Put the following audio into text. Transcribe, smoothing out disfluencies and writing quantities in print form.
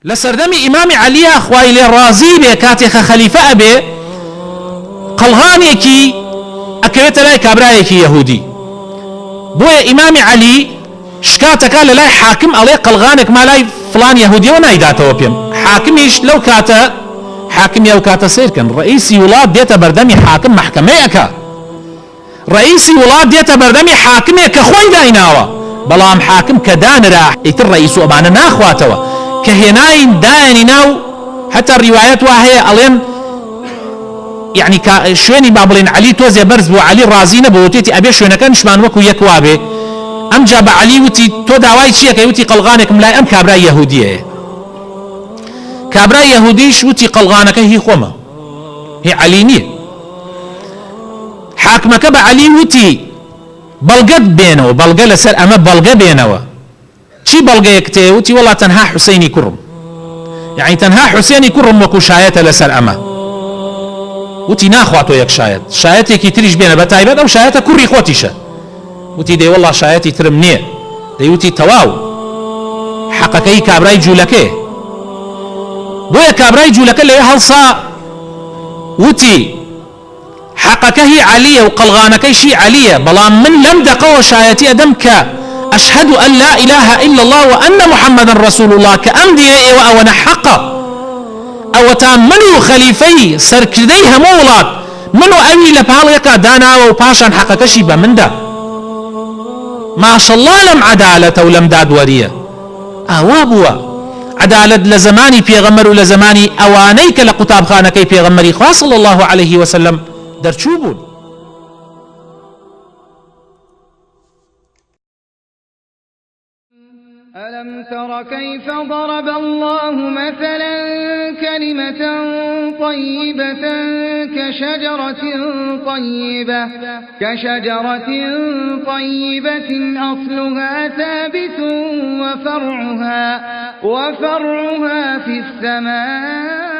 لسردمي إمام علي أخوائي للرازي بكاتي خليفة أبي قلغانيكي أكويت لاي كابرايكي يهودي بويا إمام علي شكاتك لاي حاكم عليه قلغانك ما لاي فلان يهودي ونايداته وبيم حاكميش لو كاتا حاكم يو كاتا سيركن رئيسي ولاد ديتا بردمي حاكم محكميك رئيسي ولاد ديتا بردمي حاكميك خوين دايناوا بلام حاكم كدان راح يتر رئيسو أبانا ناخواتوا كهناين داني ناو حتى الروايات وهي ألين يعني شويني بابلين علي توزي برز بو علي رازينا بوتيتي أبي شوينا كان شمان وكو يكوابي أم جاب علي وتي تو دعواي شيء كيوتي قلغانك ملاي أم كابرا يهودية كابرا يهوديش وتي قلغانك هي خوما هي علينية حاكمك بعلي وتي بلغد بينه بلغة لسر أما بلغة بينه شي بلغة يكتي وتي والله تنها حسيني كرم يعني تنها حسيني كرم وكو شايته لسر أما وتي ناخواتو يك شايتك تريش بينه بتايبت أو شايته كري خوتيشه وتي دي والله شايتي ترمنيه دي وتي تواو حقكي كابراي جولكي بويا كابراي جولكي اللي هلصا وتي حقكي عليا وقلغانكي شي عليا بلا من لم دقوا شايتي أدمك أشهد أن لا إله إلا الله وأن محمد رسول الله كأمدي وأنا حقا أو تامنوا خليفي سركديها مولات منو أمي لبالك دانا وباشان حقكشي بمندا ما شاء الله لم عدالة ولم داد ورية أوابوا عدالة لزماني بيغمر لزماني أوانيك لقطاب خانكي بيغمري خاص صلى الله عليه وسلم درشوبون ألم تر كيف ضرب الله مثلا كلمة طيبة كشجرة طيبة أصلها ثابت وفرعها في السماء